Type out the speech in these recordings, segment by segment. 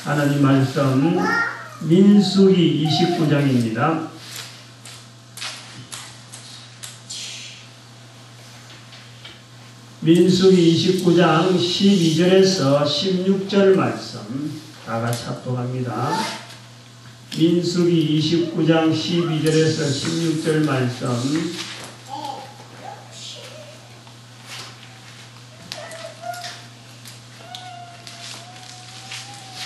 하나님 말씀 민수기 29장입니다. 민수기 29장 12절에서 16절 말씀 다 같이 합독합니다. 민수기 29장 12절에서 16절 말씀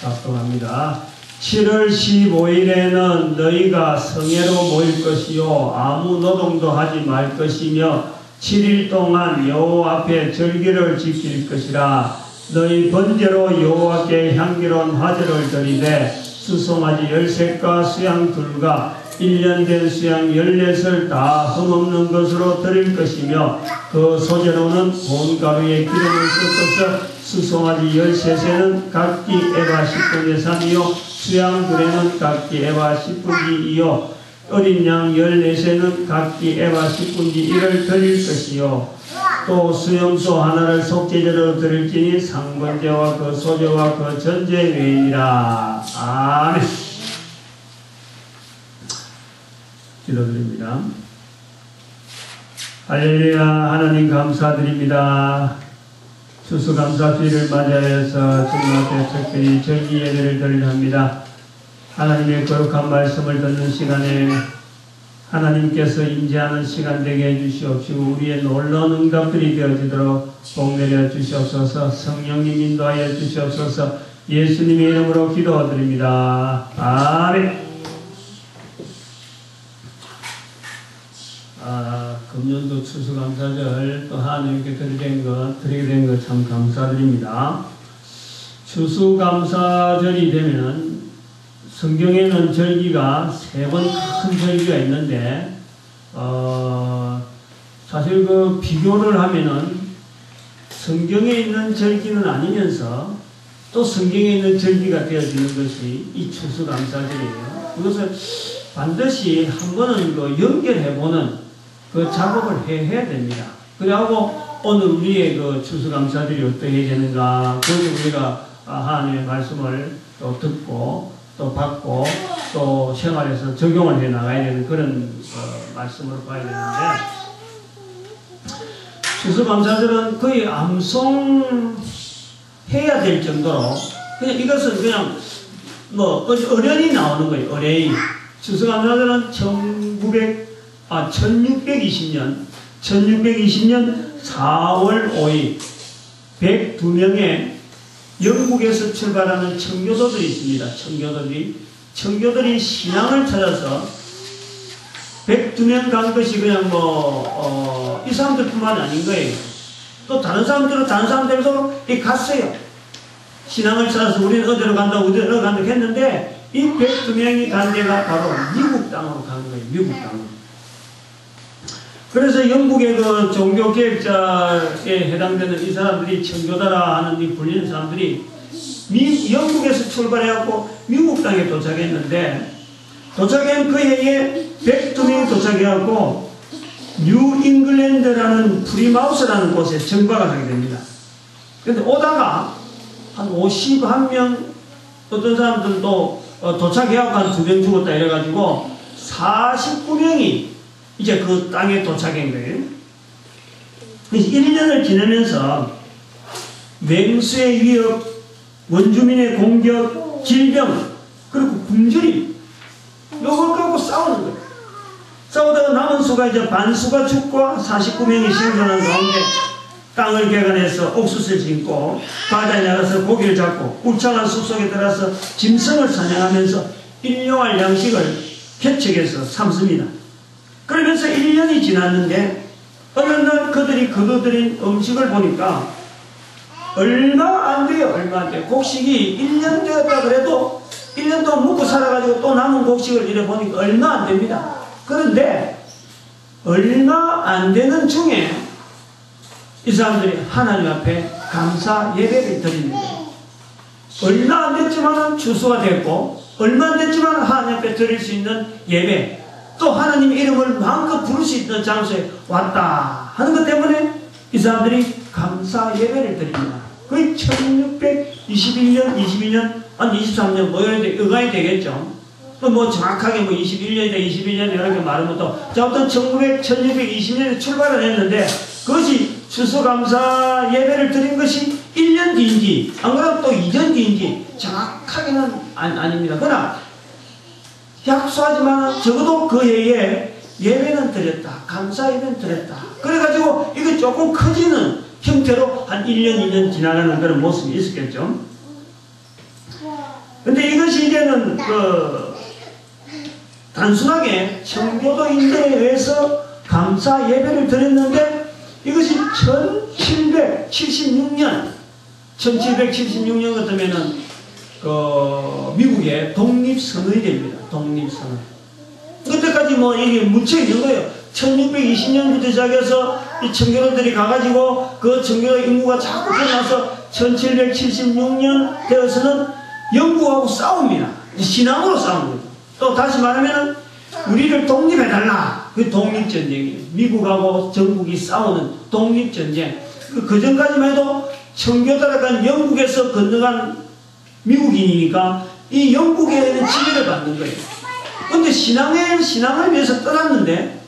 합독합니다. 7월 15일에는 너희가 성회로 모일 것이요 아무 노동도 하지 말 것이며 7일 동안 여호와 앞에 절기를 지킬 것이라. 너희 번제로 여호와께 향기로운 화제를 드리되 수송아지 13과 수양 2과 1년 된 수양 14을 다 흠없는 것으로 드릴 것이며 그 소재로는 곤가루에 기름을 섞어서 수송아지 13세는 각기 에바 10분의 3이요 수양 2에는 각기 에바 10분의 2요 어린 양 14세는 각기 에바 10분의 1을 드릴 것이요 또 수염소 하나를 속죄제로 드릴지니 상번제와 그 소제와 그 전제 외이니라. 아멘. 기도드립니다. 할렐루야. 하나님 감사드립니다. 추수감사주일을 맞이하여서 주님 앞에 특별히 절기 예배를 드리합니다. 하나님의 거룩한 말씀을 듣는 시간에 하나님께서 임재하는 시간 되게 해주시옵시고 우리의 놀라운 응답들이 되어지도록 복 내려 주시옵소서. 성령님 인도하여 주시옵소서. 예수님의 이름으로 기도드립니다. 아멘. 금년도 추수감사절 또 하나님께 드리게 된 것 참 감사드립니다. 추수감사절이 되면은 성경에는 절기가 3번 큰 절기가 있는데 사실 그 비교를 하면은 성경에 있는 절기는 아니면서 또 성경에 있는 절기가 되어지는 것이 이 추수감사절이에요. 그것을 반드시 한 번은 그 연결해보는 그 작업을 해야 됩니다. 그래하고 오늘 우리의 그 추수감사절이 어떻게 해야 되는가, 그것을 우리가 하나님의 말씀을 또 듣고 또 받고 또 생활에서 적용을 해 나가야 되는 그런 말씀으로 봐야 되는데, 추수감사절은 거의 암송해야 될 정도로 그냥 이것은 그냥 뭐 어련히 나오는 거예요. 어련히. 추수감사절은 1620년 4월 5일 102명의 영국에서 출발하는 청교도들이 있습니다. 청교들이 신앙을 찾아서 102명 간 것이 그냥 이 사람들뿐만 아닌 거예요. 또 다른 사람들도 갔어요. 신앙을 찾아서 우리는 어디로 간다고 했는데 이 102명이 간 데가 바로 미국 땅으로 간 거예요. 미국 땅으로. 그래서 영국의 그 종교개혁자에 해당되는 이 사람들이 청교도라 하는 이 불리는 사람들이 영국에서 출발해갖고 미국 땅에 도착했는데, 도착한 그 해에 102명이 도착해갖고 뉴 잉글랜드라는 프리마우스라는 곳에 정박을 하게 됩니다. 그런데 오다가 한 51명, 어떤 사람들도 도착해갖고 한 2명 죽었다 이래가지고 49명이 이제 그 땅에 도착한 거예요. 그래서 1년을 지나면서 맹수의 위협, 원주민의 공격, 질병, 그리고 굶주림, 요걸 갖고 싸우는 거예요. 싸우다가 남은 수가 이제 반수가 죽고 49명이 생존한 가운데 땅을 개간해서 옥수수를 심고 바다에 나가서 고기를 잡고 울창한 숲속에 들어가서 짐승을 사냥하면서 일용할 양식을 개척해서 삼습니다. 그러면서 1년이 지났는데 어느 날 그들이 거둬들인 음식을 보니까 얼마 안 돼요. 얼마 안 돼요. 곡식이 1년 되었다 그래도 1년 동안 먹고 살아가지고 또 남은 곡식을 이래 보니까 얼마 안 됩니다. 그런데 얼마 안 되는 중에 이 사람들이 하나님 앞에 감사 예배를 드리는 거예요. 얼마 안 됐지만 추수가 됐고 얼마 안 됐지만 하나님 앞에 드릴 수 있는 예배, 또 하나님 이름을 마음껏 부를 수 있는 장소에 왔다 하는 것 때문에 이 사람들이 감사 예배를 드립니다. 거의 1621년, 22년 한 23년 뭐 의관이 되겠죠. 뭐 정확하게 뭐 21년이다 21년 이렇게 말하면 또 자, 어떤 1620년에 출발을 했는데 그것이 추수감사 예배를 드린 것이 1년 뒤인지 안 그러면 또 2년 뒤인지 정확하게는 아닙니다. 그러나 약소하지만 적어도 그 해에 예배는 드렸다. 감사 예배는 드렸다. 그래가지고 이게 조금 커지는 형태로 한 1년 2년 지나가는 그런 모습이 있었겠죠. 근데 이것이 이제는 단순하게 청교도인들에 의해서 감사 예배를 드렸는데 이것이 1776년 같으면은 미국의 독립선언이 됩니다. 독립선언. 그때까지 뭐 이게 묻혀 있는 거예요. 1620년부터 시작해서 이 청교도들이 가가지고 그 청교도 인구가 자꾸 늘어나서 1776년 되어서는 영국하고 싸웁니다. 신앙으로 싸우는 거죠. 또 다시 말하면은 우리를 독립해달라. 그 독립전쟁이에요. 미국하고 전국이 싸우는 독립전쟁. 그 전까지만 해도 청교도라는 영국에서 건너간 미국인이니까 이 영국에는 지배를 받는 거예요. 근데 신앙을 위해서 떠났는데,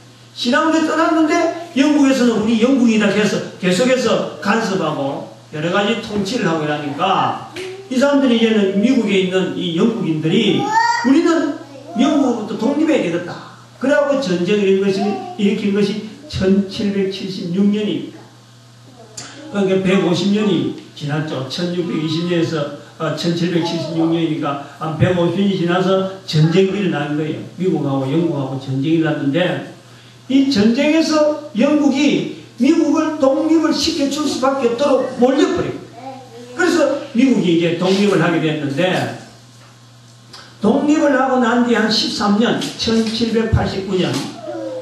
영국에서는 우리 영국이다 해서 계속해서 간섭하고 여러 가지 통치를 하고 이러니까 이 사람들이 이제는 미국에 있는 이 영국인들이 우리는 영국으로부터 독립해야 되겠다. 그래갖고 전쟁을 일으킨 것이 1776년입니다. 그러니까 150년이 지났죠. 1620년에서 1776년이니까 한 150년이 지나서 전쟁이 일어난 거예요. 미국하고 영국하고 전쟁이 일어났는데 이 전쟁에서 영국이 미국을 독립을 시켜줄 수밖에 없도록 몰려버려요. 그래서 미국이 이제 독립을 하게 됐는데 독립을 하고 난 뒤 한 13년, 1789년,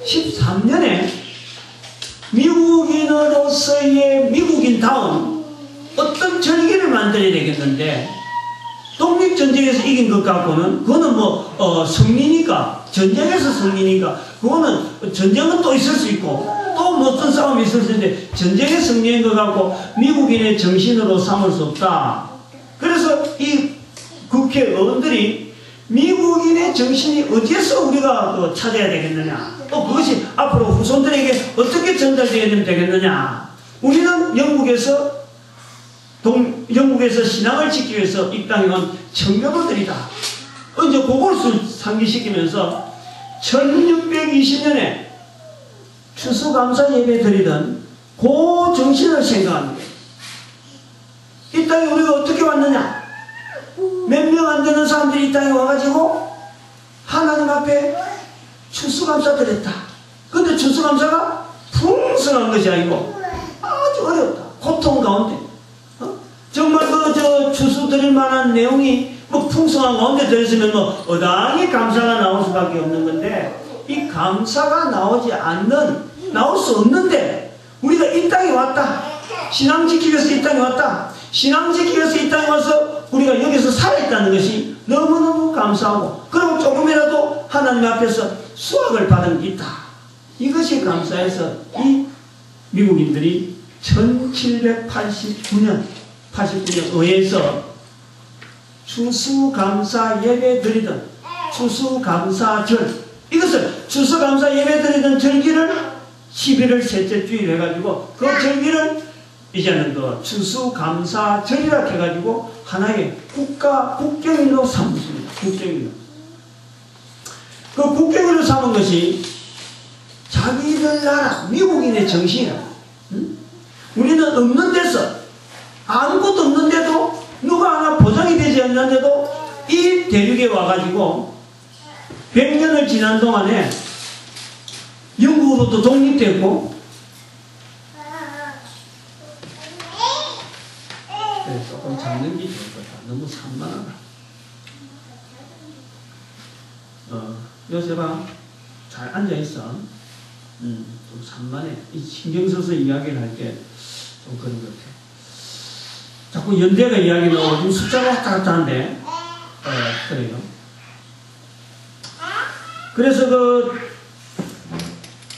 13년에 미국인으로서의 미국인다운 어떤 절기를 만들어야 되겠는데 독립전쟁에서 이긴 것 갖고는 그거는 뭐 승리니까 전쟁에서 승리니까 그거는 전쟁은 또 있을 수 있고 또 뭐 어떤 싸움이 있을 수 있는데 전쟁에 승리한 것 갖고 미국인의 정신으로 삼을 수 없다. 그래서 이 국회의원들이 미국인의 정신이 어디에서 우리가 찾아야 되겠느냐, 또 그것이 앞으로 후손들에게 어떻게 전달되어야 되겠느냐. 우리는 영국에서 신앙을 지키기 위해서 이 땅에 온 청교도들이다. 이제 그걸 상기시키면서 1620년에 추수감사 예배 드리던 그 정신을 생각하는 거예요. 이 땅에 우리가 어떻게 왔느냐? 몇 명 안 되는 사람들이 이 땅에 와가지고 하나님 앞에 추수감사 드렸다. 근데 추수감사가 풍성한 것이 아니고 아주 어렵다. 고통 가운데. 정말 추수 드릴 만한 내용이 뭐 풍성한 가운데 들었으면 뭐 어당히 감사가 나올 수밖에 없는 건데 이 감사가 나올 수 없는데 우리가 이 땅에 왔다. 신앙 지키기 위해서 이 땅에 왔다. 신앙 지키기 위해서 이 땅에 와서 우리가 여기서 살아있다는 것이 너무너무 감사하고 그리고 조금이라도 하나님 앞에서 수확을 받은 게 있다. 이것이 감사해서 이 미국인들이 1789년 의회에서 추수감사 예배 드리던 추수감사절, 이것을 추수감사 예배 드리던 절기를 11월 셋째 주일 해가지고 그 절기를 이제는 추수감사절이라 해가지고 하나의 국경일로 삼습니다. 국경일로. 그 국경일로 삼은 것이 자기들 나라 미국인의 정신이야. 우리는 없는 데서 아무것도 없는데도 누가 하나 보장이 되지 않는데도 이 대륙에 와가지고 100년을 지난 동안에 영국으로부터 독립됐고 조금 잡는 게 좋을 거다. 너무 산만하다. 요새봐 잘 앉아있어. 좀 산만해. 신경 써서 이야기를 할 때 좀 그런 것 같아. 자꾸 연대가 이야기 나오고 지금 숫자가 왔다 갔다 한데 그래요. 그래서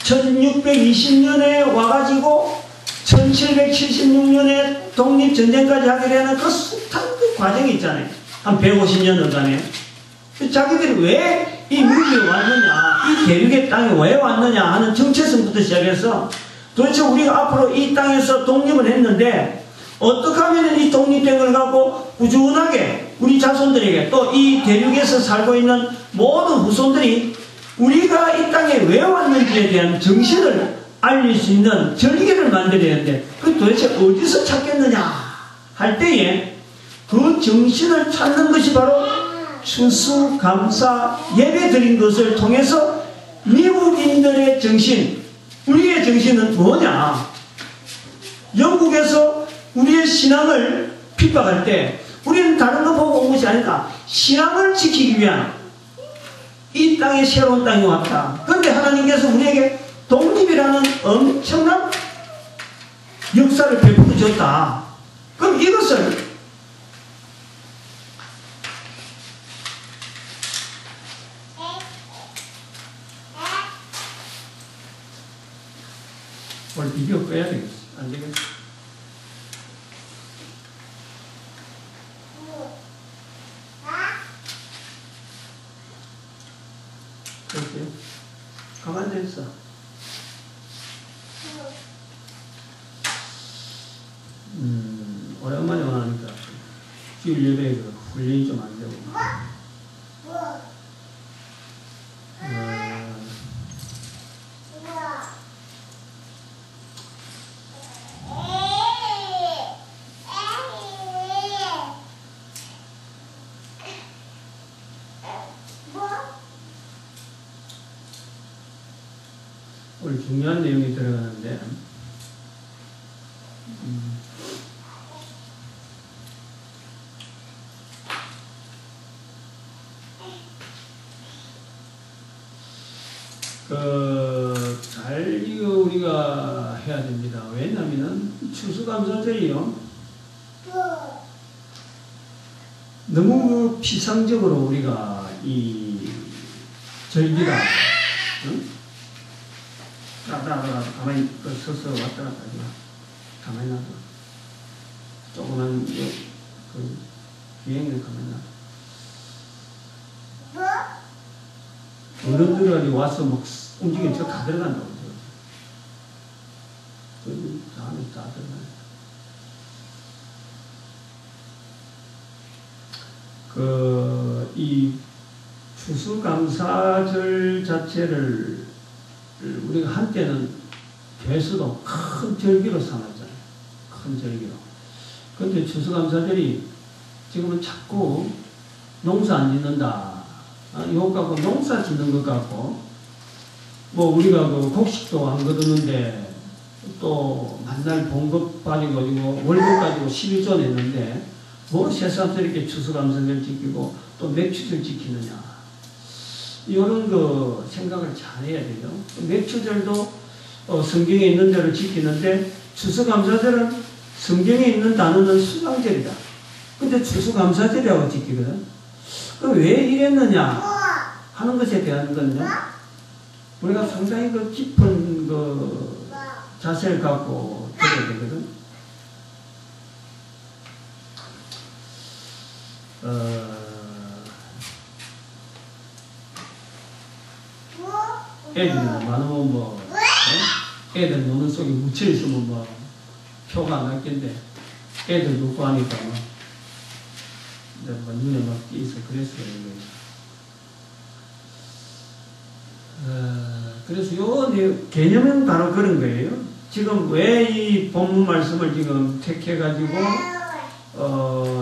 1620년에 와가지고 1776년에 독립전쟁까지 하게 되는 그 숱한 그 과정이 있잖아요. 한 150년 어간에. 자기들이 왜 이 미국에 왔느냐, 이 대륙의 땅에 왜 왔느냐 하는 정체성부터 시작해서 도대체 우리가 앞으로 이 땅에서 독립을 했는데 어떻게 하면 이 독립된 걸 갖고 꾸준하게 우리 자손들에게 또 이 대륙에서 살고 있는 모든 후손들이 우리가 이 땅에 왜 왔는지에 대한 정신을 알릴 수 있는 절기를 만들어야 하는데 그 도대체 어디서 찾겠느냐 할 때에 그 정신을 찾는 것이 바로 추수감사 예배 드린 것을 통해서 미국인들의 정신, 우리의 정신은 뭐냐? 영국에서 우리의 신앙을 핍박할 때 우리는 다른 거 보고 온 것이 아니다. 신앙을 지키기 위한 이 땅에 새로운 땅이 왔다. 그런데 하나님께서 우리에게 독립이라는 엄청난 역사를 베풀어 줬다. 그럼 이것을 오늘 비디오 꺼야 되겠어. 안 되겠어. 그렇지. 가만히 있어. 오랜만에 원하니까 주일 예배에 훈련이 좀 안 되고. 오늘 중요한 내용이 들어가는데 잘 우리가 해야 됩니다. 왜냐하면 추수감사절이요 너무 피상적으로 우리가 이 절기가 가만히 서서 왔다 갔다 하지 마. 가만히 놔둬. 조그만 그 비행을 가만히 놔둬. 어른들이 와서 막 움직이면 저 다 들어간다고. 저기 안에 다 들어간다. 이 추수감사절 자체를 우리가 한때는 개수도 큰 절기로 삼았잖아요. 큰 절기로. 그런데 추수감사절이 지금은 자꾸 농사 안 짓는다. 이것 갖고 농사 짓는 것 같고, 뭐 우리가 그 곡식도 안 거두는데 또 만날 봉급 가지고 월급 가지고 11조 냈는데 뭐 세상에서 이렇게 추수감사절 지키고 또 맥추절 지키느냐. 이런 거 생각을 잘 해야 돼요. 맥추절도 성경에 있는 대로 지키는데 추수감사절은 성경에 있는 단어는 수강절이다. 근데 추수감사절이라고 지키거든. 그럼 왜 이랬느냐 하는 것에 대한 건요. 우리가 상당히 그 깊은 그 자세를 갖고 들어야 되거든. 애들 많으면 뭐 애들 노는 속에 묻혀 있으면 뭐 표가 안 났겠는데 애들 놓고 하니까 뭐 눈에 막 띄어서 그래서 그런 거예요. 그래서 요 개념은 바로 그런 거예요. 지금 왜 이 본문 말씀을 지금 택해가지고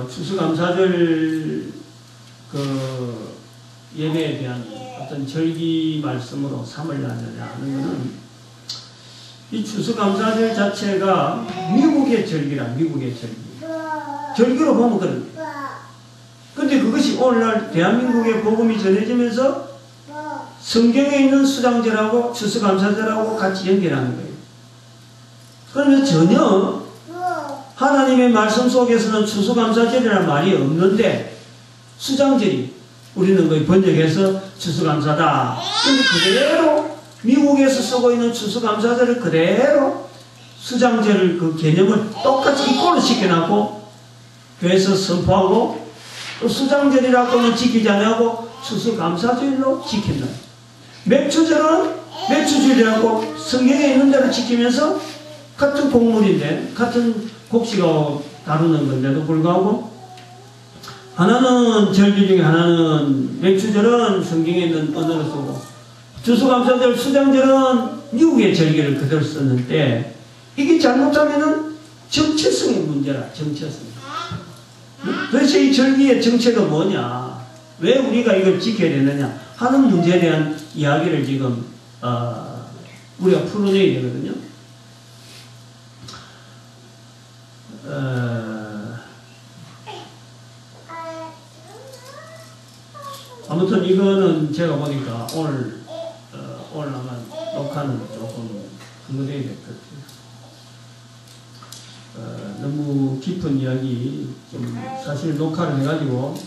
추수감사절 그 예배에 대한 어떤 절기 말씀으로 삼으려느냐 하는 것은 이 추수감사절 자체가 미국의 절기라. 미국의 절기. 절기로 보면 그런 거예요. 근데 그것이 오늘날 대한민국의 복음이 전해지면서 성경에 있는 수장절하고 추수감사절하고 같이 연결하는 거예요. 그러면 전혀 하나님의 말씀 속에서는 추수감사절이라는 말이 없는데 수장절이 우리는 거의 번역해서 추수감사다. 근데 그대로 미국에서 쓰고 있는 추수감사절을 그대로 수장절 그 개념을 똑같이 이꼴로 시켜놨고 교회에서 선포하고 또 수장절이라고는 지키지 않고 추수감사주일로 지킨다. 맥주절은 맥주주일이라고 성경에 있는 대로 지키면서 같은 곡물인데 같은 곡식을 다루는 건데도 불구하고 하나는 절기 중에 하나는 맥주절은 성경에 있는 언어를 쓰고 추수감사절 수장절은 미국의 절기를 그대로 썼는데 이게 잘못하면은 정체성의 문제라. 정체성. 도대체 이 절기의 정체가 뭐냐, 왜 우리가 이걸 지켜야 되느냐 하는 문제에 대한 이야기를 지금 우리가 풀어내야 되거든요. 아무튼 이거는 제가 보니까 오늘 아마 녹화는 조금 근거돼야 될 것 같아요. 너무 깊은 이야기 좀 사실 녹화를 해가지고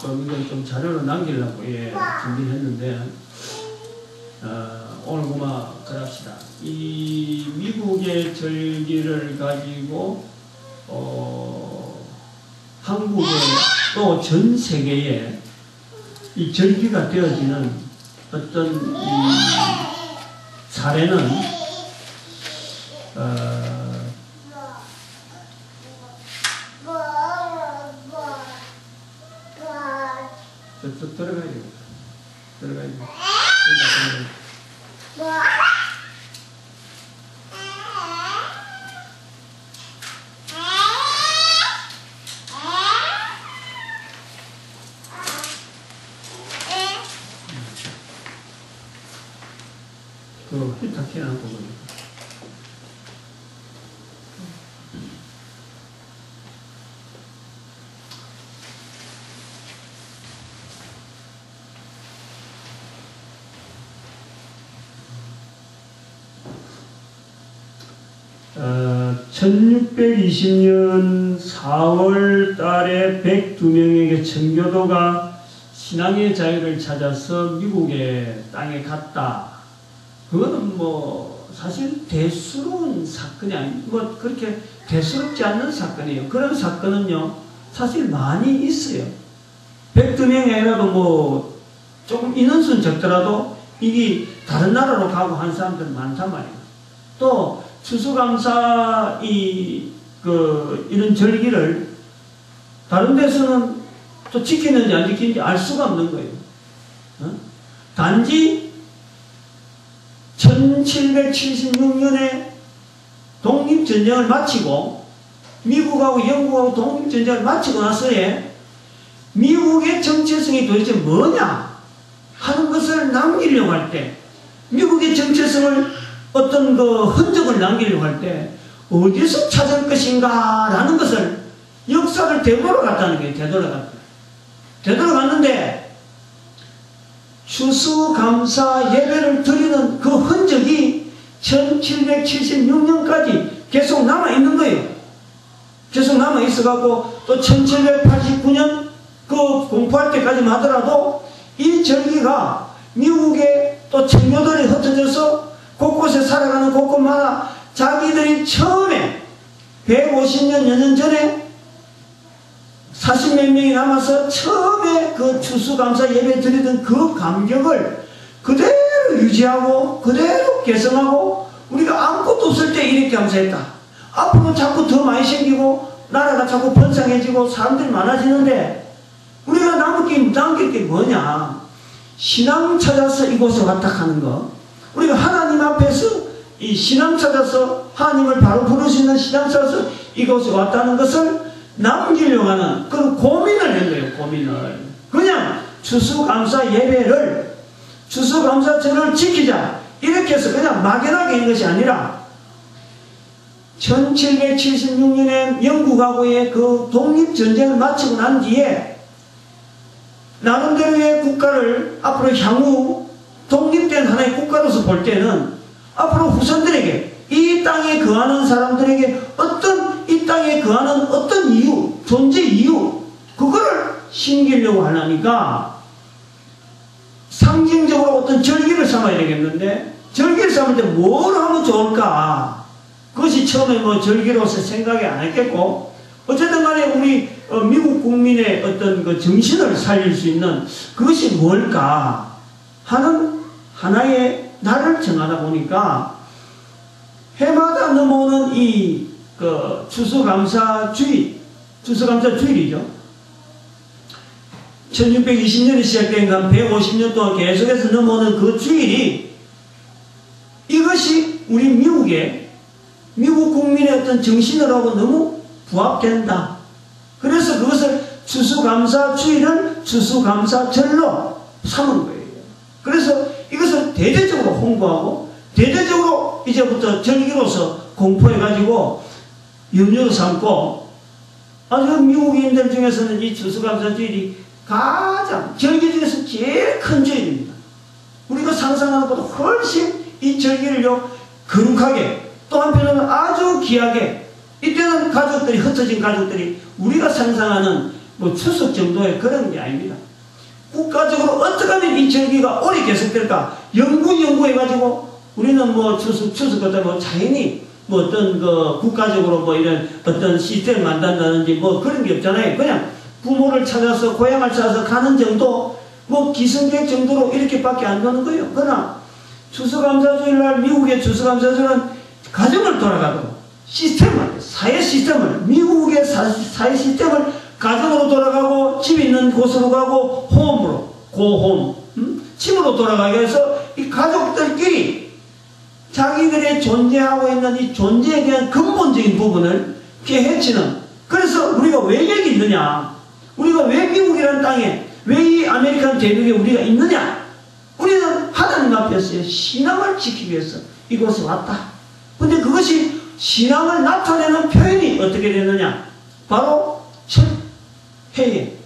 좀 이걸 좀 자료로 남기려고 준비했는데 오늘 그만 그럽시다. 이 미국의 절기를 가지고 한국의 또 전 세계에 이 절기가 되어지는 어떤 이 사례는 저 들어가야 돼요. 들어가야 돼요. 그 히터 켜놓은 거거든요. 어, 1620년 4월 달에 102명에게 청교도가 신앙의 자유를 찾아서 미국의 땅에 갔다. 그거는 뭐 사실 대수로운 사건이 아니, 뭐 그렇게 대수롭지 않는 사건이에요. 그런 사건은요 사실 많이 있어요. 102명이 아니라도 뭐 조금 인원수는 적더라도 이게 다른 나라로 가고 한 사람들은 많단 말이에요. 또 추수감사 이런 절기를 다른 데서는 또 지키는지 안 지키는지 알 수가 없는 거예요. 단지 1776년에 독립전쟁을 마치고 미국하고 영국하고 독립전쟁을 마치고 나서에 미국의 정체성이 도대체 뭐냐 하는 것을 남기려고 할 때, 미국의 정체성을 어떤 그 흔적을 남기려고 할 때 어디서 찾을 것인가 라는 것을 역사를 되돌아갔다는 거예요. 되돌아갔는데 추수감사 예배를 드리는 그 흔적이 1776년까지 계속 남아있는 거예요. 계속 남아있어갖고 또 1789년 그 공포할 때까지만 하더라도 이 절기가 미국의 또 청교도에 흩어져서 곳곳에 살아가는 곳곳마다 자기들이 처음에 150년 여년 전에 40몇 명이 남아서 처음에 그 추수감사 예배 드리던 그 감격을 그대로 유지하고 그대로 개성하고 우리가 아무것도 없을 때 이렇게 감사했다. 앞으로 자꾸 더 많이 생기고 나라가 자꾸 번성해지고 사람들이 많아지는데 우리가 남길 게 뭐냐. 신앙 찾아서 이곳에 왔다 하는 거. 우리가 하나님 앞에서 이 신앙 찾아서 하나님을 바로 부를 수 있는 신앙 찾아서 이곳에 왔다는 것을 남기려고 하는 그런 고민을 한 거예요. 고민을. 그냥 추수감사 예배를 추수감사절을 지키자 이렇게 해서 그냥 막연하게 한 것이 아니라 1776년에 영국하고의 그 독립전쟁을 마치고 난 뒤에 나름대로의 국가를 앞으로 향후 독립된 하나의 국가로서 볼 때는 앞으로 후손들에게 이 땅에 거하는 사람들에게 이 땅에 거하는 어떤 이유, 존재 이유, 그거를 심기려고 하려니까 상징적으로 어떤 절기를 삼아야 되겠는데 절기를 삼을 때 뭘 하면 좋을까? 그것이 처음에 뭐 절기로서 생각이 안 했겠고 어쨌든 간에 우리 미국 국민의 어떤 그 정신을 살릴 수 있는 그것이 뭘까 하는 하나의 날을 정하다 보니까 해마다 넘어오는 이 그 추수감사주일이죠. 1620년에 시작된 한 150년 동안 계속해서 넘어오는 그 주일이 이것이 우리 미국 국민의 어떤 정신으로하고 너무 부합된다. 그래서 그것을 추수감사주일은 추수감사절로 삼은 거예요. 그래서 이것을 대대적으로 홍보하고 대대적으로 이제부터 절기로서 공포해가지고 연휴로 삼고 아주 미국인들 중에서는 이 추수감사주일이 가장 절기 중에서 제일 큰 절기입니다. 우리가 상상하는 것보다 훨씬 이 절기를요 거룩하게 또 한편으로는 아주 귀하게 이때는 가족들이 흩어진 가족들이 우리가 상상하는 뭐 추석 정도의 그런 게 아닙니다. 국가적으로 어떻게 하면 이 절기가 오래 계속될까 연구해가지고 우리는 뭐 추석 같은 뭐 자연히 뭐 어떤 그 국가적으로 뭐 이런 어떤 시스템을 만든다든지 뭐 그런 게 없잖아요. 그냥 부모를 찾아서 고향을 찾아서 가는 정도 뭐 기승객 정도로 이렇게밖에 안 가는 거예요. 그러나 추수감사주일날 미국의 추수감사주일은 가정을 돌아가고 사회 시스템을 미국의 사회 시스템을 가정으로 돌아가고 집 있는 곳으로 가고 고홈 집으로 돌아가게 해서 이 가족들끼리 자기들의 존재하고 있는 이 존재에 대한 근본적인 부분을 해치는 그래서 우리가 왜 여기 있느냐 우리가 왜 미국이라는 땅에 왜 이 아메리칸 대륙에 우리가 있느냐 우리는 하나님 앞에서의 신앙을 지키기 위해서 이곳에 왔다. 근데 그것이 신앙을 나타내는 표현이 어떻게 되느냐 바로 첫 해에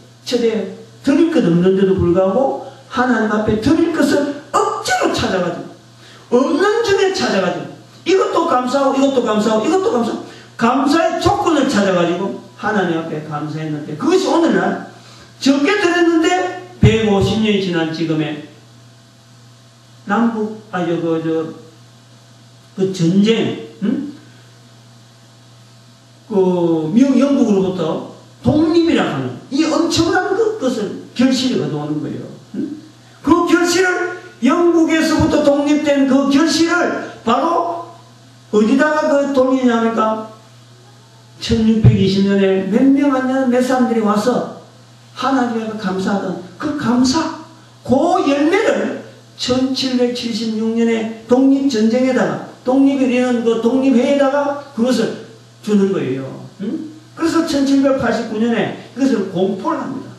드릴 것 없는데도 불구하고 하나님 앞에 드릴 것을 억지로 찾아가지고 없는 중에 찾아가지고 이것도 감사하고 이것도 감사하고 이것도 감사하고 감사의 조건을 찾아가지고 하나님 앞에 감사했는데 그것이 오늘날 적게 드렸는데 150년이 지난 지금의 그 전쟁 미국 영국으로부터 독립이라 하는 이 엄청난 것을 결실을 얻어오는 거예요. 그 결실을 영국에서부터 독립된 그 결실을 바로 어디다가 그 돌리냐니까 1620년에 몇 사람들이 와서 하나님께 감사하던 그 감사 그 열매를 1776년에 독립전쟁에다가 독립을 이루는 그 독립회에다가 그것을 주는 거예요. 그래서 1789년에 그것을 공포를 합니다.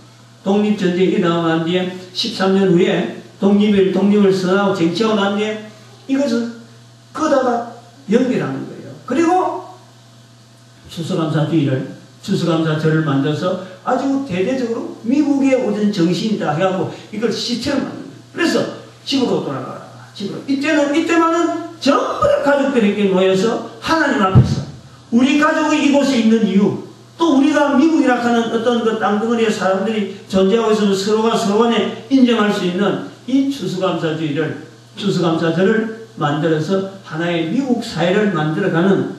독립전쟁이 일어나고 난 뒤에 13년 후에 독립을 선언하고 쟁취하고 난 뒤에 이것을 거다가 연결하는 거예요. 그리고 추수감사절을 만들어서 아주 대대적으로 미국의 오전 정신이다 해가지고 이걸 시스템을 만든 거예요. 그래서 집으로 돌아가라. 이때만은 전부 다 가족들에게 모여서 하나님 앞에서 우리 가족이 이곳에 있는 이유 또 우리가 미국이라 하는 어떤 그 땅덩어리의 사람들이 존재하고 있어서 서로가 서로 간에 인정할 수 있는 이 추수감사절을 만들어서 하나의 미국 사회를 만들어가는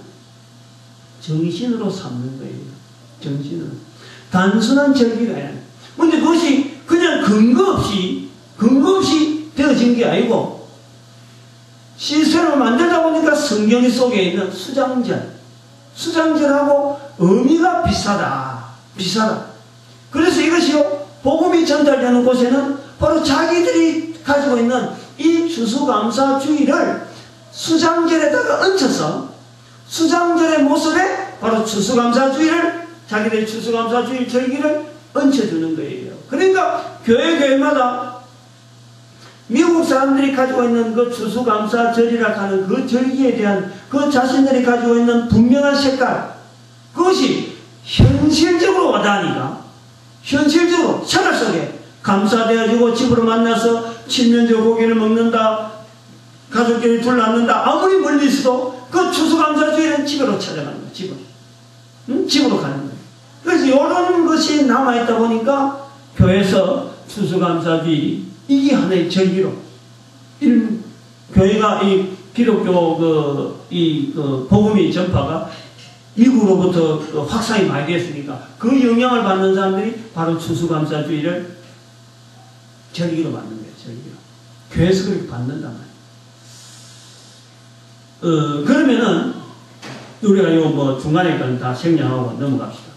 정신으로 삼는 거예요. 정신으로. 단순한 절기가 아니라. 근데 그것이 그냥 근거 없이 되어진 게 아니고 시스템을 만들다 보니까 성경 속에 있는 수장절하고 의미가 비슷하다. 그래서 이것이요 복음이 전달되는 곳에는 바로 자기들이 가지고 있는 이 추수감사주의를 수장절에다가 얹혀서 수장절의 모습에 바로 추수감사주의를 자기들의 추수감사주의 절기를 얹혀주는 거예요. 그러니까 교회마다 미국 사람들이 가지고 있는 그 추수감사절이라 하는 그 절기에 대한 그 자신들이 가지고 있는 분명한 색깔 그것이 현실적으로 와닿으니까 현실적으로 생활 속에 감사되어지고 집으로 만나서 칠면조 고기를 먹는다 가족끼리 둘러앉는다 아무리 멀리 있어도 그 추수감사주의는 집으로 찾아가는 거예요. 집으로 가는 거예요. 그래서 이런 것이 남아있다 보니까 교회에서 추수감사주의 이게 하나의 절기로 교회가 이 기독교 복음의 전파가 미국으로부터 확산이 많이 됐으니까 그 영향을 받는 사람들이 바로 추수감사주의를 절기로 받는 거예요. 절기로. 교회에서 그렇게 받는단 말이에요. 그러면은 우리가 요 뭐 중간에 건 다 생략하고 넘어갑시다.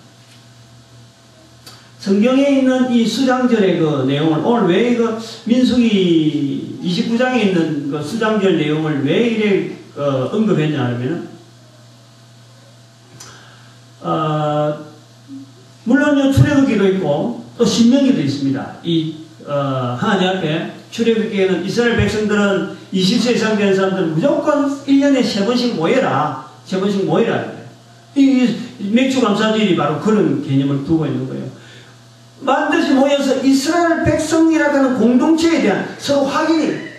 성경에 있는 이 수장절의 그 내용을 오늘 왜 이거 민수기 29장에 있는 그 수장절 내용을 왜 이래 언급했냐 하면은 물론 요 출애굽기도 있고 또 신명기도 있습니다. 이 하나님 앞에 출애굽기에는 이스라엘 백성들은 20세 이상 된 사람들은 무조건 1년에 3번씩 모여라. 3번씩 모여라. 이 맥주 감사절이 바로 그런 개념을 두고 있는 거예요. 반드시 모여서 이스라엘 백성이라고 하는 공동체에 대한 서로 확인을,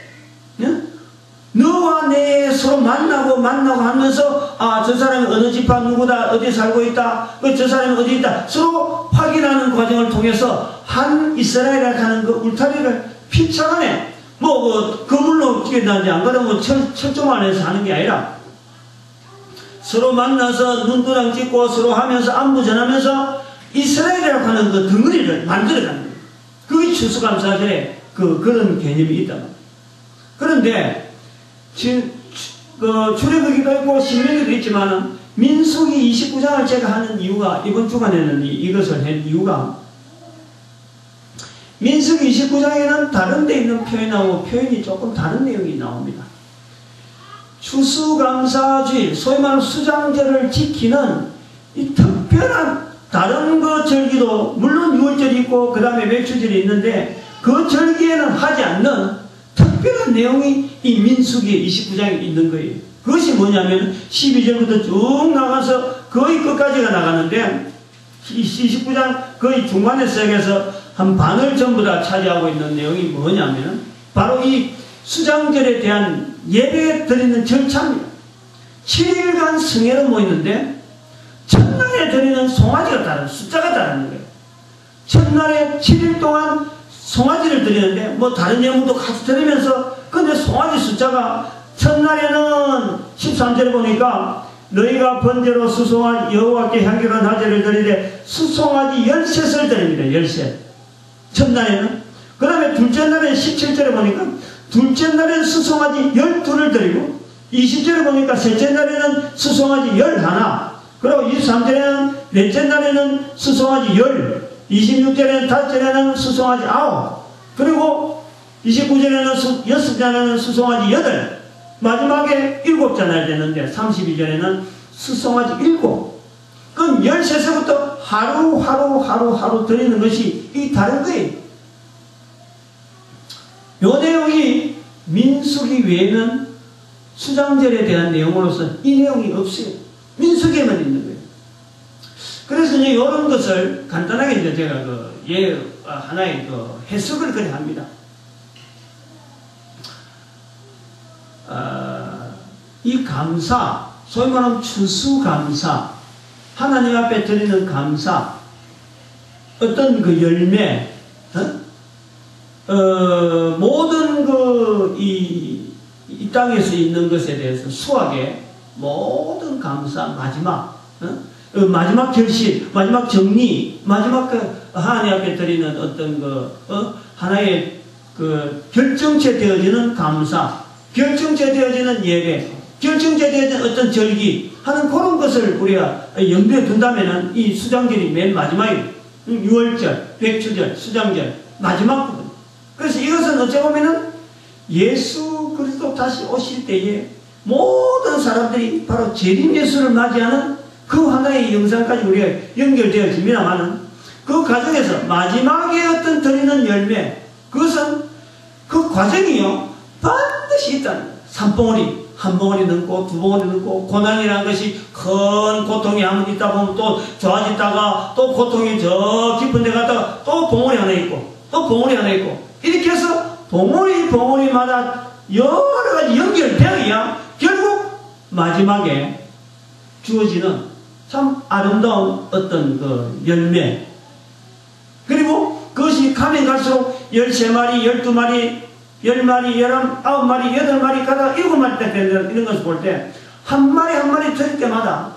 너와 내 서로 만나고 하면서 저 사람이 어느 집파 누구다, 어디 살고 있다, 저 사람이 어디 있다 서로 확인하는 과정을 통해서 한 이스라엘이라고 하는 그 울타리를 피쳐가네. 건물로 찍겠다는지 안 그러면 철조망 안에서 하는 게 아니라 서로 만나서 눈도장 찍고 서로 하면서 안부 전하면서 이스라엘이라고 하는 그 덩어리를 만들어가는 거예요. 그게 추수감사절에 그런 개념이 있단 말이에요. 그런데 출애굽기도 있고 신명기도 있지만은 민수기 29장을 제가 하는 이유가 이번 주간에는 이것을 한 이유가 민수기 29장에는 다른 데 있는 표현하고 표현이 조금 다른 내용이 나옵니다. 추수감사주일, 소위 말하는 수장절을 지키는 이 특별한 다른 그 절기도 물론 6월절이 있고 그 다음에 맥주절이 있는데 그 절기에는 하지 않는 특별한 내용이 이 민수기 29장에 있는 거예요. 그것이 뭐냐면 12절부터 쭉 나가서 거의 끝까지가 나가는데 29장 거의 중간에 시작해서 한 반을 전부 다 차지하고 있는 내용이 뭐냐면 바로 이 수장절에 대한 예배 드리는 절차입니다. 7일간 성회로 모이는데 첫날에 드리는 송아지가 다른 숫자가 다른 거예요. 첫날에 7일 동안 송아지를 드리는데 뭐 다른 예물도 같이 드리면서 근데 송아지 숫자가 첫날에는 13절에 보니까 너희가 번제로 수송아지 여호와께 향기로운 화제를 드리되 수송아지 13셋을 드립니다. 13 첫날에는. 그 다음에 둘째 날에 17절에 보니까 둘째 날에는 수송아지 12를 드리고 20절에 보니까 셋째 날에는 수송아지 11 그리고 23절에는 넷째 날에는 수송아지 10 26절에는 다섯째 날에는 수송아지 9 그리고 29절에는 여섯째 날에는 수송아지 8 마지막에 7째 날 되는데 32절에는 수송아지 7 그럼 13세부터 하루 드리는 것이 이 다른 거예요. 요 내용이 민수기 외에는 수장절에 대한 내용으로서 이 내용이 없어요. 민수기에만 있는 거예요. 그래서 이제 이런 것을 간단하게 이제 제가 하나의 해석을 그래 합니다. 이 감사, 소위 말하면 추수감사, 하나님 앞에 드리는 감사, 어떤 그 열매, 모든 이 땅에서 있는 것에 대해서 수확의 모든 감사, 마지막 결실, 마지막 정리, 마지막 하나님 앞에 드리는 어떤 하나의 결정체 되어지는 감사, 결정체 되어지는 예배, 결정체 되어지는 어떤 절기 하는 그런 것을 우리가 염두에 둔다면은 이 수장절이 맨 마지막에 6월절, 백주절, 수장절 마지막 부분. 그래서 이것은 어찌 보면은 예수 그리스도 다시 오실 때에 모든 사람들이 바로 재림 예수를 맞이하는 그 하나의 영상까지 우리가 연결되어집니다만은 그 과정에서 마지막에 어떤 드리는 열매, 그것은 그 과정이요 반드시 있다는 거예요. 산봉우리 한 봉우리 넘고 두 봉우리 넘고 고난이라는 것이 큰 고통이 한번 있다 보면 또 좋아지다가 또 고통이 저 깊은 데 갔다가 또 봉우리 하나 있고 또 봉우리 하나 있고 이렇게 해서 봉우리마다 여러 가지 연결되어야 결국 마지막에 주어지는 참 아름다운 어떤 열매, 그리고 그것이 가면 갈수록 13마리, 12마리, 10마리, 19마리, 8마리 가다가 7마리 때 되는 이런 것을 볼 때 한 마리 한 마리 드릴 때마다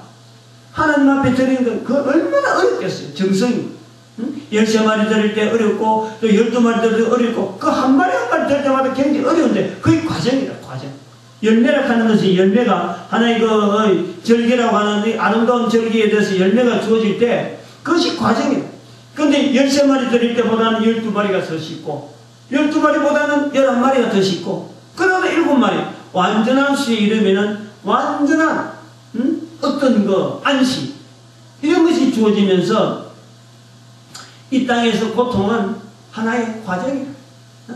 하나님 앞에 드리는 거, 그 얼마나 어렵겠어요. 정성이. 응? 13마리 드릴 때 어렵고, 또 12마리 드릴 때 어렵고, 그 한 마리 한 마리 드릴 때마다 굉장히 어려운데, 그게 과정이다, 과정. 열매라 하는 것이 열매가, 하나의 그, 절개라고 하는 이 아름다운 절개에 대해서 열매가 주어질 때, 그것이 과정이다. 근데 13마리 드릴 때보다는 12마리가 더 쉽고, 12마리보다는 11마리가 더 쉽고, 그러나 7마리, 완전한 수에 이르면은, 완전한, 어떤 그, 안식, 이런 것이 주어지면서, 이 땅에서 고통은 하나의 과정이다.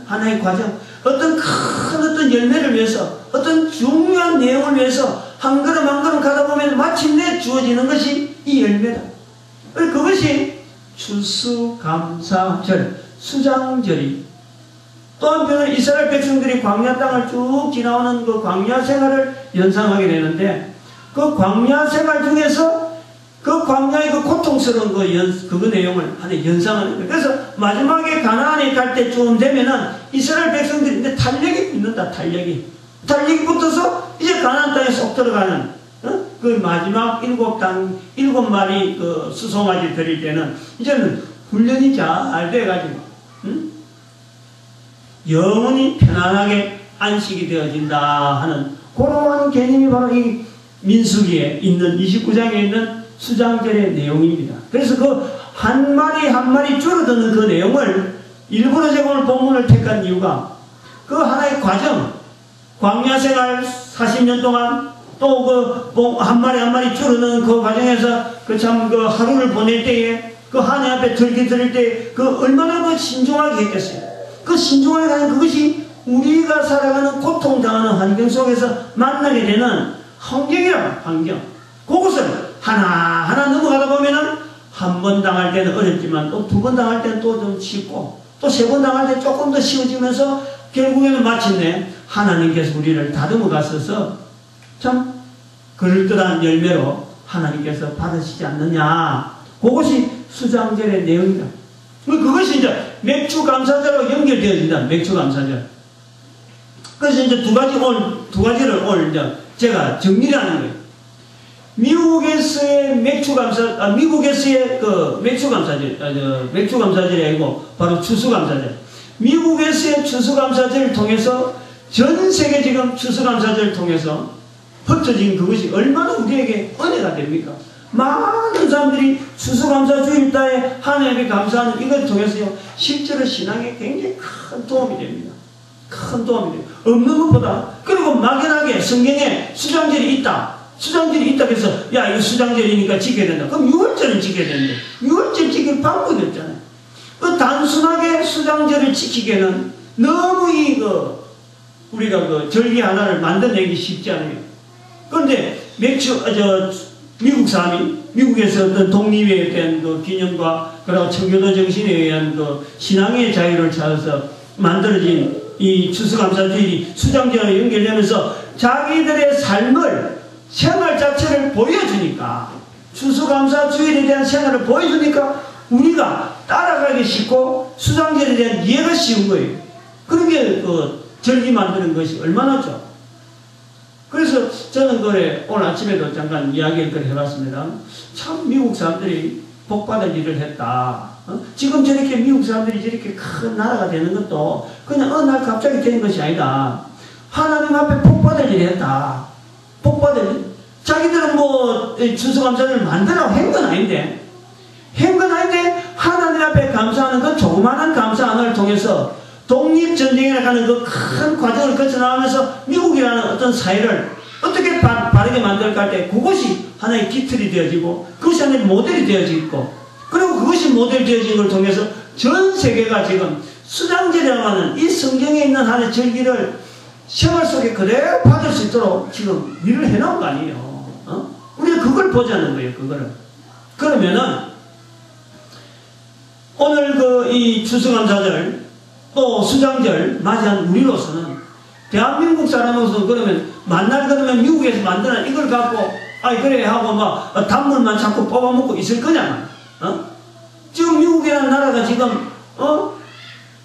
하나의 과정. 어떤 큰 어떤 열매를 위해서, 어떤 중요한 내용을 위해서 한 걸음 한 걸음 가다 보면 마침내 주어지는 것이 이 열매다. 그것이 추수감사절, 수장절이. 또 한편은 이스라엘 백성들이 광야 땅을 쭉 지나오는 그 광야 생활을 연상하게 되는데, 그 광야 생활 중에서 그 광야의 그 고통스러운 그 내용을 하나 연상하는 거예요. 그래서 마지막에 가나안에 갈 때쯤 되면은 이스라엘 백성들이 이제 탄력이 붙는다, 탄력이 붙어서 이제 가나안 땅에 쏙 들어가는, 그 마지막 7마리 그 수송아지 드릴 때는 이제는 훈련이 잘 돼가지고, 영원히 편안하게 안식이 되어진다 하는 그러한 개념이 바로 이 민수기에 있는 29장에 있는 수장절의 내용입니다. 그래서 그 한 마리 한 마리 줄어드는 그 내용을 일부러 제가 오늘 본문을 택한 이유가 그 하나의 과정, 광야 생활 40년 동안 또 그 한 마리 한 마리 줄어드는 그 과정에서 그 참 그 하루를 보낼 때에 그 하나님 앞에 절기 드릴 때 그 얼마나 그 신중하게 했겠어요. 그 신중하게 하는 그것이 우리가 살아가는 고통당하는 환경 속에서 만나게 되는 환경이라고, 환경. 그것을 하나하나 넘어가다 보면은 한 번 당할 때는 어렵지만 또 두 번 당할 때는 또 좀 쉽고 또 세 번 당할 때 조금 더 쉬워지면서 결국에는 마침내 하나님께서 우리를 다듬어 갔어서 참 그럴듯한 열매로 하나님께서 받으시지 않느냐. 그것이 수장절의 내용이다. 그것이 이제 맥주감사절로 연결되어진다. 맥주감사절. 그래서 이제 두 가지를 오늘 이제 제가 정리를 하는 거예요. 미국에서의 미국에서의 그 맥주감사절이 아니고 바로 추수감사절. 미국에서의 추수감사절을 통해서 전 세계 지금 추수감사절을 통해서 흩어진 그것이 얼마나 우리에게 은혜가 됩니까? 많은 사람들이 추수감사주일날에 하나님께 감사하는 이걸 통해서요, 실제로 신앙에 굉장히 큰 도움이 됩니다. 큰 도움이 돼요. 없는 것보다. 그리고 막연하게 성경에 수장절이 있다. 수장절이 있다고 해서, 야, 이거 수장절이니까 지켜야 된다. 그럼 6월절은 지켜야 되는데, 6월절 지킬 방법이 없잖아요. 그 단순하게 수장절을 지키기에는 너무 우리가 그 절기 하나를 만들어내기 쉽지 않아요. 그런데 미국 사람이, 미국에서 어떤 독립에 대한 그 기념과, 그리고 청교도 정신에 의한 그 신앙의 자유를 찾아서 만들어진 이 추수감사주일이 수장절에 연결되면서 자기들의 삶을, 생활 자체를 보여주니까, 추수감사주일에 대한 생활을 보여주니까 우리가 따라가기 쉽고 수장절에 대한 이해가 쉬운 거예요. 그렇게 절기 만드는 것이 얼마나 좋아. 그래서 저는 오늘 아침에도 잠깐 이야기를 해봤습니다. 참 미국 사람들이 복받을 일을 했다. 지금 저렇게 미국 사람들이 저렇게 큰 나라가 되는 것도 그냥 어느 날 갑자기 되는 것이 아니다. 하나님 앞에 복받을 일을 했다. 복받을 일. 자기들은 추수감사절을 만들라고 한 건 아닌데, 하나님 앞에 감사하는 그 조그마한 감사 하나를 통해서 독립전쟁이라고 하는 그 큰 과정을 거쳐나가면서 미국이라는 어떤 사회를 어떻게 바르게 만들까 할 때 그것이 하나의 기틀이 되어지고 그것이 하나의 모델이 되어지고, 그리고 그것이 모델이 되어진 걸 통해서 전 세계가 지금 수장절이라고 하는 이 성경에 있는 하나의 절기를 생활 속에 그대로 받을 수 있도록 지금 일을 해놓은 거 아니에요. 우리가 그걸 보자는 거예요. 그거를. 그러면은 오늘 이 추수감사절 또 수장절 맞이한 우리로서는, 대한민국 사람으로서는 그러면 그러면 미국에서 만드는 이걸 갖고 그래 하고 단물만 자꾸 뽑아먹고 있을 거냐. 지금 미국이라는 나라가 지금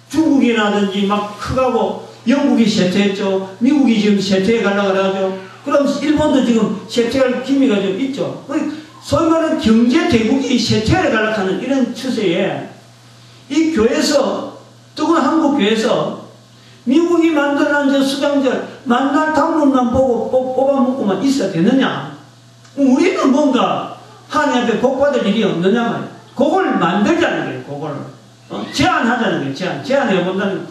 중국이라든지 막 크가고 영국이 쇠퇴했죠. 미국이 지금 쇠퇴해 가려고 그러죠. 그럼 일본도 지금 쇠퇴할 기미가 좀 있죠. 소위 말하는 경제 대국이 쇠퇴를 가락하는 이런 추세에 이 교회에서, 특히나 한국 교회에서 미국이 만들어낸 저 수장들 만날 당문만 보고 뽑아먹고만 있어야 되느냐? 우리는 뭔가 하나님 앞에 복받을 일이 없느냐 말이야. 그걸 만들자는 거예요. 그걸 제안하자는 거예요. 제안해본다는 거예요.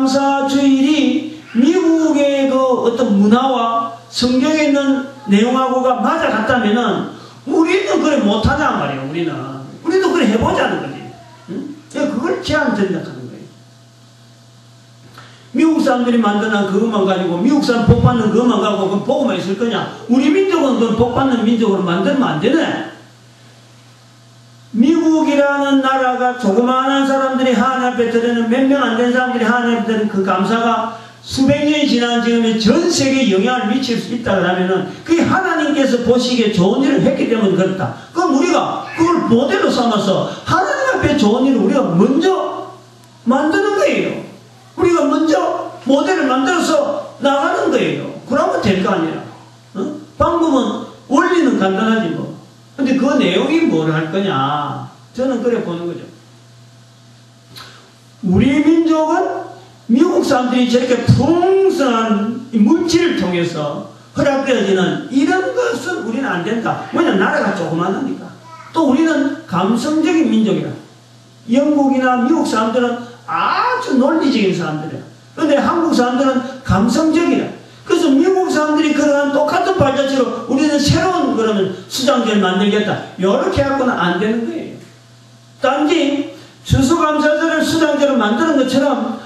추수감사주일이 미국의 그 어떤 문화와 성경에 있는 내용하고가 맞아갔다면은 우리는 그래 못하냐 말이에요. 우리도 그래 해보자는 거지. 응? 그걸 제안드린다는 거예요. 미국 사람들이 만드는 그것만 가지고 미국 사람 복 받는 그것만 가지고 그 보고만 있을 거냐? 우리 민족은 그 복 받는 민족으로 만들면 안 되네. 미국이라는 나라가 조그마한 사람들이 하나님 앞에 드리는 몇 명 안 된 사람들이 하나님 앞에 드리는 그 감사가 수백 년이 지난 지금에 전 세계에 영향을 미칠 수 있다 그러면은 그게 하나님께서 보시기에 좋은 일을 했기 때문에 그렇다. 그럼 우리가 그걸 모델로 삼아서 하나님 앞에 좋은 일을 우리가 먼저 만드는 거예요. 우리가 먼저 모델을 만들어서 나가는 거예요. 그러면 될 거 아니야. 방법은 원리는 간단하지 뭐. 근데 그 내용이 뭘 할 거냐? 저는 그래 보는 거죠. 우리 민족은 미국 사람들이 저렇게 풍성한 물질을 통해서 허락되어지는 이런 것은 우리는 안 된다. 왜냐면 나라가 조그마하니까. 또 우리는 감성적인 민족이라. 영국이나 미국 사람들은 아주 논리적인 사람들이야. 그런데 한국 사람들은 감성적이라. 그래서 미국 사람들이 그러한 똑같은 발자취로 우리는 새로운 그러면 수장제를 만들겠다. 이렇게 하고는 안 되는 거예요. 단지 추수감사절을 수장제로 만드는 것처럼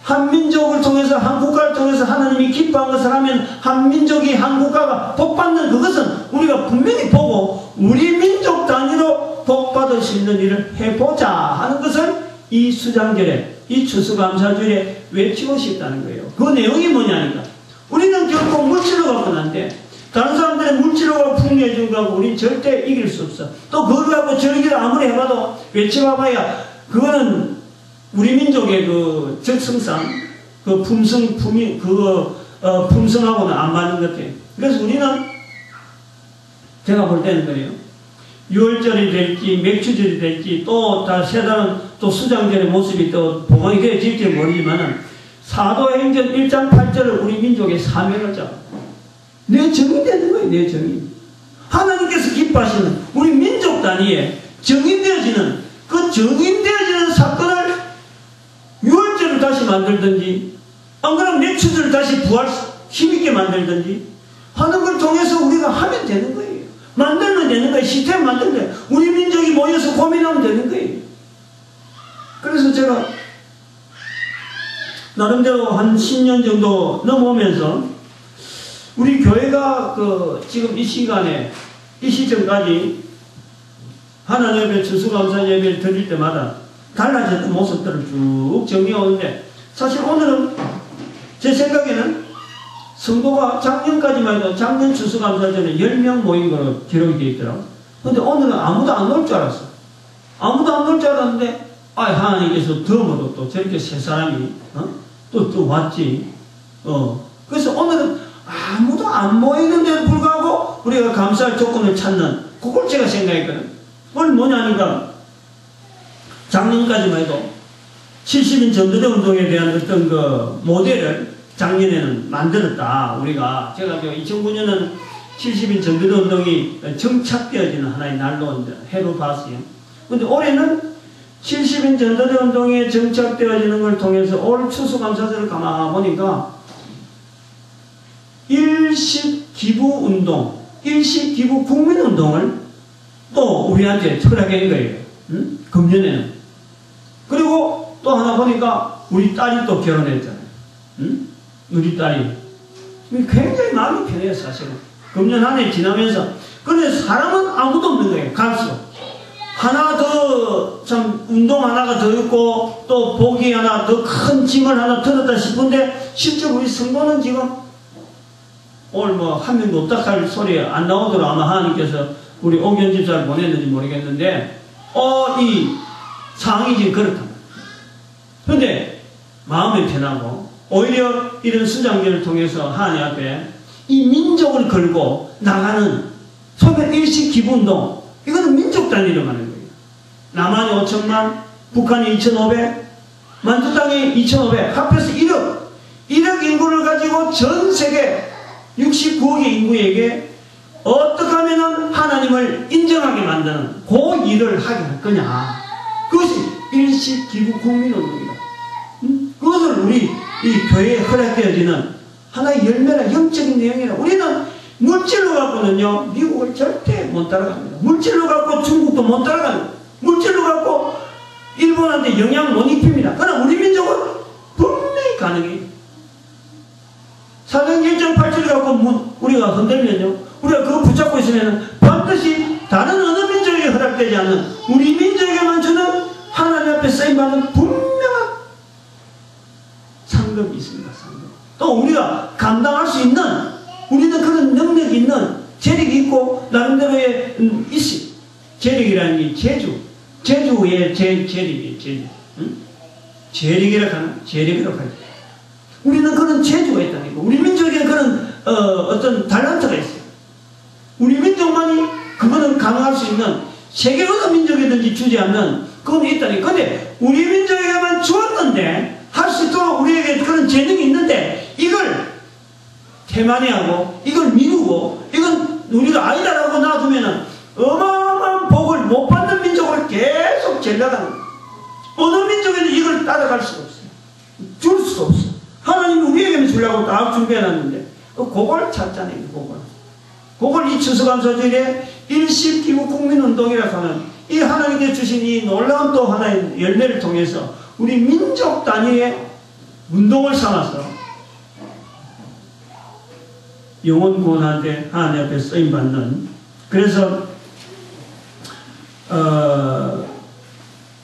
한 민족을 통해서 한 국가를 통해서 하나님이 기뻐한 것을 하면 한 민족이 한 국가가 복받는 그것은 우리가 분명히 보고 우리 민족 단위로 복받을 수 있는 일을 해보자 하는 것을 이 수장절에 이 추수감사절에 외치고 싶다는 거예요. 그 내용이 뭐냐니까 우리는 결코 물질로 갖고는 안 돼. 다른 사람들은 물질로 갖고 풍요해준 거하고 우리는 절대 이길 수 없어. 또 그걸 갖고 절기를 아무리 해봐도 외쳐봐봐야 그거는 우리 민족의 그 적성상 그 품성하고는 안 맞는 것 같아요. 그래서 우리는 제가 볼 때는 그래요. 6월절이 될지 맥주절이 될지 또 세 달은 또 수장절의 모습이 또 보강이 되어질지 모르지만은 사도행전 1장 8절을 우리 민족의 사명을 잡아. 내 정이 되는 거예요. 내 정이. 하나님께서 기뻐하시는 우리 민족 단위에 정인되어지는 그 정인되어지는 사건을 6월절을 다시 만들든지 안 그러면 맥주절을 다시 힘있게 만들든지 하는 걸 통해서 우리가 하면 되는 거예요. 만들면 되는 거예요. 시스템 만들면 돼요. 우리 민족이 모여서 고민하면 되는 거예요. 그래서 제가 나름대로 한 10년 정도 넘어오면서 우리 교회가 지금 이 시간에 이 시점까지 하나님 예배, 추수감사 예배를 드릴 때마다 달라졌던 모습들을 쭉 정리해 오는데 사실 오늘은 제 생각에는 성도가 작년까지만 해도 작년 추수감사전에 10명 모인 거로 기록이 되어 있더라고요. 근데 오늘은 아무도 안 올 줄 알았어. 아무도 안 올 줄 알았는데 하나님께서 덤으로 또 저렇게 세 사람이 또 왔지. 그래서 오늘은 아무도 안 모이는데도 불구하고 우리가 감사할 조건을 찾는 그걸 제가 생각했거든. 그건 뭐냐니까 작년까지만 해도 70인 전도대 운동에 대한 어떤 그 모델을 작년에는 만들었다. 우리가 제가 2009년은 70인 전도대 운동이 정착되어지는 하나의 날로 해로 봤어요. 근데 올해는 70인 전도대 운동에 정착되어지는 걸 통해서 올 추수감사절을 가만 보니까 일식 기부 운동, 일식 기부 국민 운동을 또 우리한테 허락한 거예요. 금년에는. 그리고 또 하나 보니까 우리 딸이 또 결혼했잖아요. 우리 딸이. 굉장히 마음이 편해요, 사실은. 금년 한 해 지나면서. 그런데 사람은 아무도 없는 거예요, 갈수록. 하나 더, 참, 운동 하나가 더 있고, 또 복이 하나 더 큰 짐을 하나 들었다 싶은데, 실제로 우리 성도는 지금, 오늘 한 명도 없다 할 소리 안 나오도록 아마 하나님께서 우리 옥연 집사를 보냈는지 모르겠는데, 이 상황이 지금 그렇다. 그런데, 마음이 편하고, 오히려 이런 수장제를 통해서 하나님 앞에 이 민족을 걸고 나가는 소멸 일시 기부운동, 이거는 민족 단위로 가는 거예요. 남한이 5천만, 북한이 2,500, 만주 땅이 2,500, 합해서 1억 인구를 가지고 전 세계 69억의 인구에게 어떻게 하면 하나님을 인정하게 만드는 그 일을 하게 할 거냐. 그것이 일시기구 국민운동이다. 그것을 우리 이 교회에 허락되어지는 하나의 열매나 영적인 내용이라. 우리는 물질로 갖고는요, 미국을 절대 못 따라갑니다. 물질로 갖고 중국도 못 따라갑니다. 물질로 갖고 일본한테 영향 못 입힙니다. 그러나 우리 민족은 분명히 가능해요. 사도행전 1장 8절을 갖고 우리가 흔들면요, 우리가 그거 붙잡고 있으면 반드시 다른 어느 민족에게 허락되지 않는 우리 민족에게만 주는 하나님 앞에 쓰임받는 분명한 상급이 있습니다. 상급. 또 우리가 감당할 수 있는, 우리는 그런 능력이 있는, 재력이 있고 나름대로의 있어. 재력이라는 게 제주의 재력이에요. 제주. 응? 재력이라고 하죠. 우리는 그런 재주가 있다는 거. 우리 민족에 그런 어떤 탤런트가 있어요. 우리 민족만이 그거는 가능할 수 있는, 세계 어느 민족이든지 주지 않는 그건 있다니. 근데 우리 민족에게만 주었는데, 할 수 있도록 우리에게 그런 재능이 있는데, 이걸 태만해하고 이걸 미루고 이건 우리가 아니다라고 놔두면은 어마어마한 복을 못 받는 민족으로 계속 전락하는 거예요. 어느 민족에는 이걸 따라갈 수가 없어요. 줄 수가 없어요. 하나님이 우리에게만 주려고 딱 준비해놨는데 그걸 찾잖아요. 그걸 이 추수감사주일에 일시기구 국민운동이라고 하는 이 하나님께 주신 이 놀라운 또 하나의 열매를 통해서 우리 민족 단위의 운동을 삼아서 영혼 구원하는데 하나님 앞에 쓰임받는. 그래서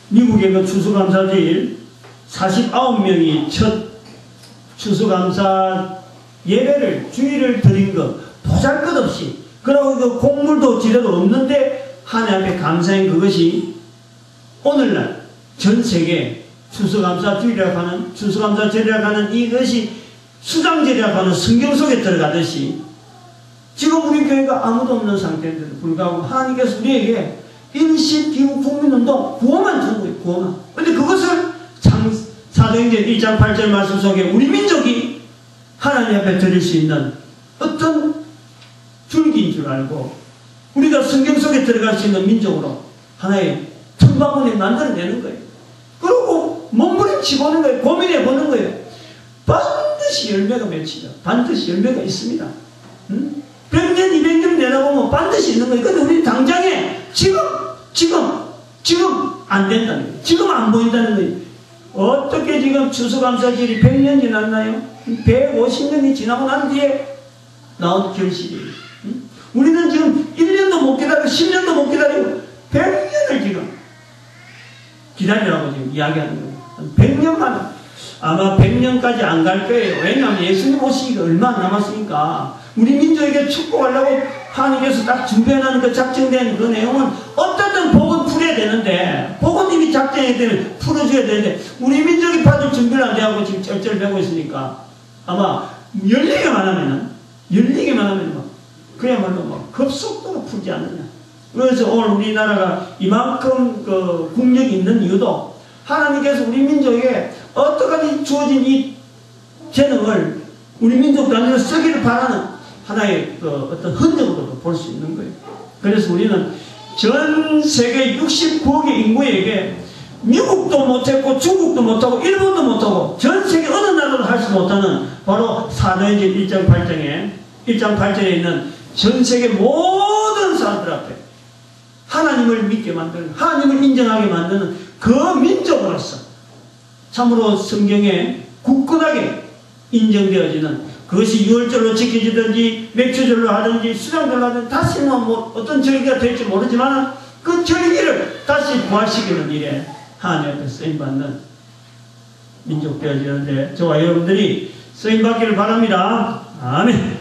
미국의 그 추수감사주일 49명이 첫 추수감사 예배를 주일을 드린 거 보잘것없이, 그리고 그 곡물도 지뢰도 없는데 하나님 앞에 감사한 그것이 오늘날 전 세계 추수감사주일이라고 하는, 추수감사절이라고 하는 이것이 수장절이라고 하는 성경 속에 들어가듯이 지금 우리 교회가 아무도 없는 상태인데도 불구하고 하나님께서 우리에게 일시기구 국민운동 구호만 준 거예요. 구호만. 근데 그것을 사도행전 1장 8절 말씀 속에 우리 민족이 하나님 앞에 드릴 수 있는 어떤 줄기인 줄 알고 우리가 성경 속에 들어갈 수 있는 민족으로 하나의 틈바구니 만들어내는 거예요. 그리고 몸부림치보는 거예요. 고민해보는 거예요. 반드시 열매가 맺히죠. 반드시 열매가 있습니다. 100년, 200년 내다보면 반드시 있는 거예요. 근데 우리 당장에 지금 안 된다는 거예요. 지금 안 보인다는 거예요. 어떻게 지금 추수감사절이 100년 지났나요? 150년이 지나고 난 뒤에 나온 결실이에요. 우리는 지금 1년도 못 기다리고 10년도 못 기다리고 100년을 지금 기다리라고 지금 이야기하는 거예요. 100년만, 아마 100년까지 안 갈 거예요. 왜냐하면 예수님 오시기가 얼마 안 남았으니까. 우리 민족에게 축복하려고 하나님께서 딱 준비해놓은 그 작정된 그 내용은 어떻든 복은 풀어야 되는데, 복은 이미 작정해야 되는, 풀어줘야 되는데, 우리 민족이 받을 준비를 안 돼하고 지금 쩔쩔매고 있으니까 아마 열리기만 하면 막 그야말로 막 급속도로 풀지 않느냐. 그래서 오늘 우리나라가 이만큼 그 국력이 있는 이유도 하나님께서 우리 민족에 어떻게 주어진 이 재능을 우리 민족 단위로 쓰기를 바라는 하나의 그 어떤 흔적으로도 볼 수 있는 거예요. 그래서 우리는 전 세계 69억의 인구에게 미국도 못했고 중국도 못하고 일본도 못하고 전 세계 어느 나라도 할 수 못하는 바로 사도행전 1장 8절에 있는 전 세계 모든 사람들 앞에 하나님을 믿게 만드는, 하나님을 인정하게 만드는 그 민족으로서 참으로 성경에 굳건하게 인정되어지는, 그것이 유월절로 지켜지든지 맥주절로 하든지 수장절로 하든지 다시는 뭐 어떤 절기가 될지 모르지만 그 절기를 다시 부활시키는 일에 하나님 앞에 쓰임받는 민족 되어지는데 저와 여러분들이 쓰임받기를 바랍니다. 아멘.